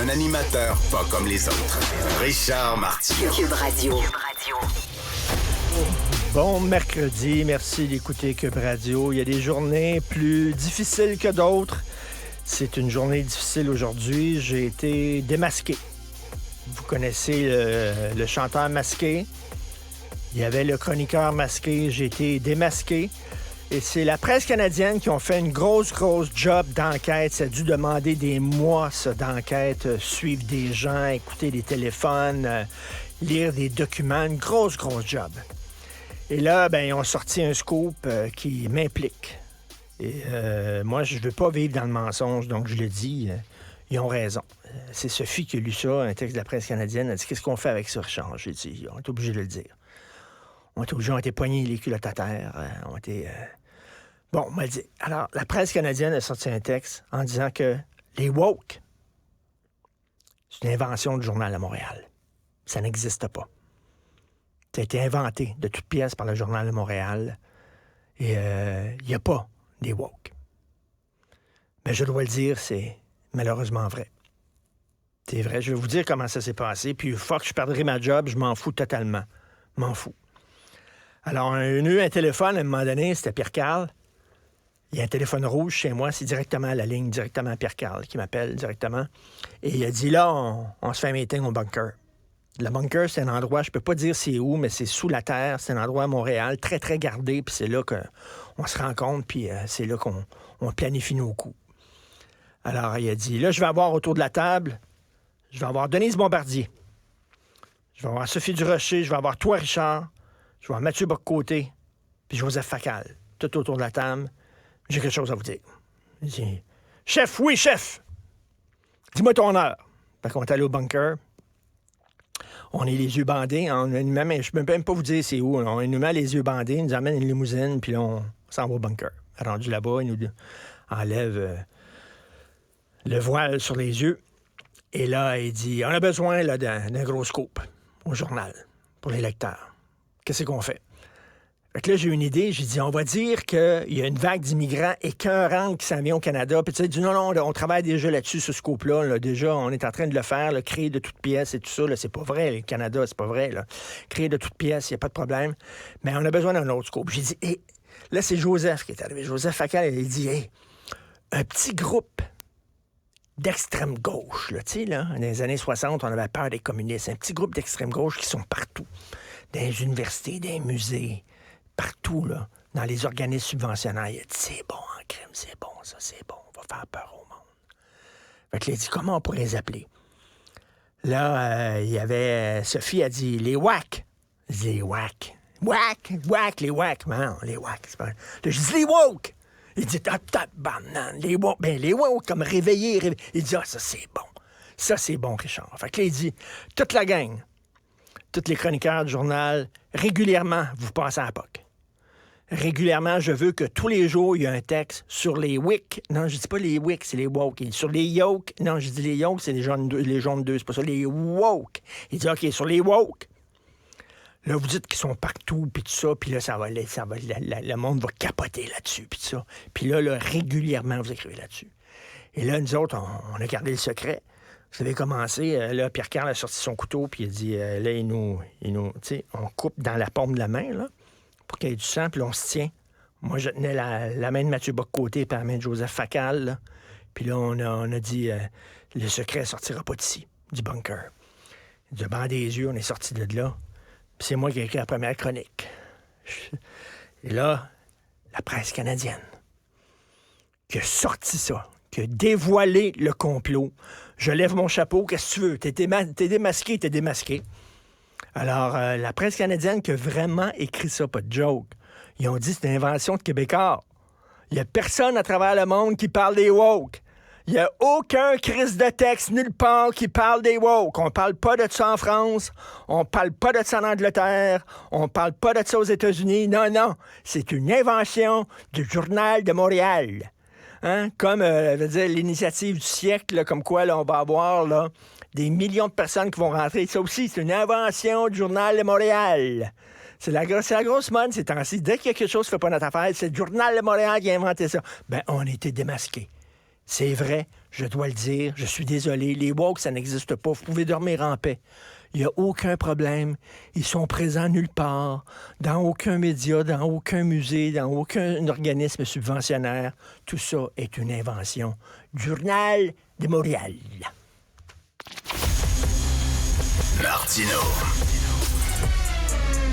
Un animateur pas comme les autres. Richard Martin. Cube Radio. Bon mercredi, merci d'écouter Cube Radio. Il y a des journées plus difficiles que d'autres. C'est une journée difficile aujourd'hui. J'ai été démasqué. Vous connaissez le chanteur masqué. Il y avait le chroniqueur masqué. J'ai été démasqué. Et c'est la presse canadienne qui ont fait une grosse job d'enquête. Ça a dû demander des mois, ça, d'enquête. Suivre des gens, écouter des téléphones, lire des documents. Une grosse job. Et là, ils ont sorti un scoop qui m'implique. Et moi, je ne veux pas vivre dans le mensonge, donc je le dis, ils ont raison. C'est Sophie qui a lu ça, un texte de la presse canadienne. Elle a dit, qu'est-ce qu'on fait avec ça, Richard? J'ai dit, on est obligé de le dire. On a été poignés les culottes à terre. On était... Bon, on m'a dit. Alors, la presse canadienne a sorti un texte en disant que les woke, c'est une invention du Journal de Montréal. Ça n'existe pas. Ça a été inventé de toutes pièces par le Journal de Montréal. Et il n'y a pas des woke. Mais je dois le dire, c'est malheureusement vrai. C'est vrai. Je vais vous dire comment ça s'est passé. Puis, fuck, je perdrai ma job, je m'en fous totalement. M'en fous. Alors, on a eu un téléphone à un moment donné, c'était Pierre-Carl. Il y a un téléphone rouge chez moi, c'est directement à la ligne, directement à Pierre-Carl qui m'appelle directement. Et il a dit, là, on se fait un meeting au bunker. Le bunker, c'est un endroit, je peux pas dire c'est où, mais c'est sous la terre. C'est un endroit à Montréal, très gardé. Puis c'est là qu'on se rencontre, puis c'est là qu'on planifie nos coups. Alors, il a dit, là, je vais avoir autour de la table, je vais avoir Denise Bombardier. Je vais avoir Sophie Durocher, je vais avoir toi, Richard. Je vais avoir Mathieu Bock-Côté, puis Joseph Facal. Tout autour de la table. J'ai quelque chose à vous dire. Il dit, chef, oui, chef! Dis-moi ton heure. Fait qu'on est allé au bunker. On est les yeux bandés. Je ne peux même pas vous dire c'est où. On nous met les yeux bandés, il nous amène une limousine, puis là, on s'en va au bunker. Rendu là-bas, il nous enlève le voile sur les yeux. Et là, il dit, on a besoin là, d'un gros scoop au journal pour les lecteurs. Qu'est-ce qu'on fait? Fait que là, j'ai une idée. J'ai dit, on va dire qu'il y a une vague d'immigrants écœurants qui s'en vient au Canada. Puis tu sais, il dit, non, on travaille déjà là-dessus, ce scoop-là. Là. Déjà, on est en train de le faire, là, créer de toutes pièces et tout ça. Là, c'est pas vrai, le Canada, c'est pas vrai. Là. Créer de toutes pièces, il n'y a pas de problème. Mais on a besoin d'un autre scoop. J'ai dit, là, c'est Joseph qui est arrivé. Joseph Facal, il dit, un petit groupe d'extrême gauche, là, tu sais, là, dans les années 60, on avait peur des communistes. Un petit groupe d'extrême gauche qui sont partout. Dans les universités, dans les musées. Partout, là, dans les organismes subventionnaires, il a dit, c'est bon en crime, c'est bon, ça, c'est bon, on va faire peur au monde. Fait qu'il a dit, comment on pourrait les appeler? Là, il y avait, Sophie a dit, les WAC. Les WAC. WAC, les WAC. Non, les WAC, c'est pas... Là, je dis, les woke. Il dit, banane, les woke. Ben, les woke, comme réveiller. Il dit, ça, c'est bon. Ça, c'est bon, Richard. Fait que là, il dit, toute la gang, tous les chroniqueurs du journal, régulièrement, vous passez à la POC. Régulièrement, je veux que tous les jours, il y a un texte sur les WIC. Non, je dis pas les WIC, c'est les woke. Sur les yoke. Non, je dis les yoke, c'est les jaunes 2, c'est pas ça. Les woke. Il dit, OK, sur les woke. Là, vous dites qu'ils sont partout, puis tout ça, puis là, le monde va capoter là-dessus, puis tout ça. Puis là, régulièrement, vous écrivez là-dessus. Et là, nous autres, on a gardé le secret. Vous avez commencé, là, Pierre-Carl a sorti son couteau, puis il a dit, là, il nous tu sais, on coupe dans la paume de la main, là, pour qu'il y ait du sang, puis là, on se tient. Moi, je tenais la main de Mathieu Bock-Côté, puis la main de Joseph Facal, là. Puis là, on a dit, le secret sortira pas d'ici, du bunker. De banc des yeux, on est sorti de là. Puis c'est moi qui ai écrit la première chronique. Et là, la presse canadienne, qui a sorti ça, qui a dévoilé le complot. Je lève mon chapeau, qu'est-ce que tu veux? T'es démasqué. Alors, la presse canadienne qui a vraiment écrit ça, pas de joke, ils ont dit que c'est une invention de Québécois. Il n'y a personne à travers le monde qui parle des woke. Il n'y a aucun crise de texte nulle part qui parle des woke. On parle pas de ça en France, on parle pas de ça en Angleterre, on parle pas de ça aux États-Unis. Non, c'est une invention du Journal de Montréal. Hein? Comme l'initiative du siècle, là, comme quoi là, on va avoir là, des millions de personnes qui vont rentrer. Ça aussi, c'est une invention du Journal de Montréal. C'est la grosse mode ces temps-ci. Dès qu'il y a quelque chose qui ne fait pas notre affaire, c'est le Journal de Montréal qui a inventé ça. Ben, on était démasqués. C'est vrai, je dois le dire, je suis désolé. Les woke, ça n'existe pas. Vous pouvez dormir en paix. Il n'y a aucun problème. Ils sont présents nulle part, dans aucun média, dans aucun musée, dans aucun organisme subventionnaire. Tout ça est une invention du Journal de Montréal. Martino.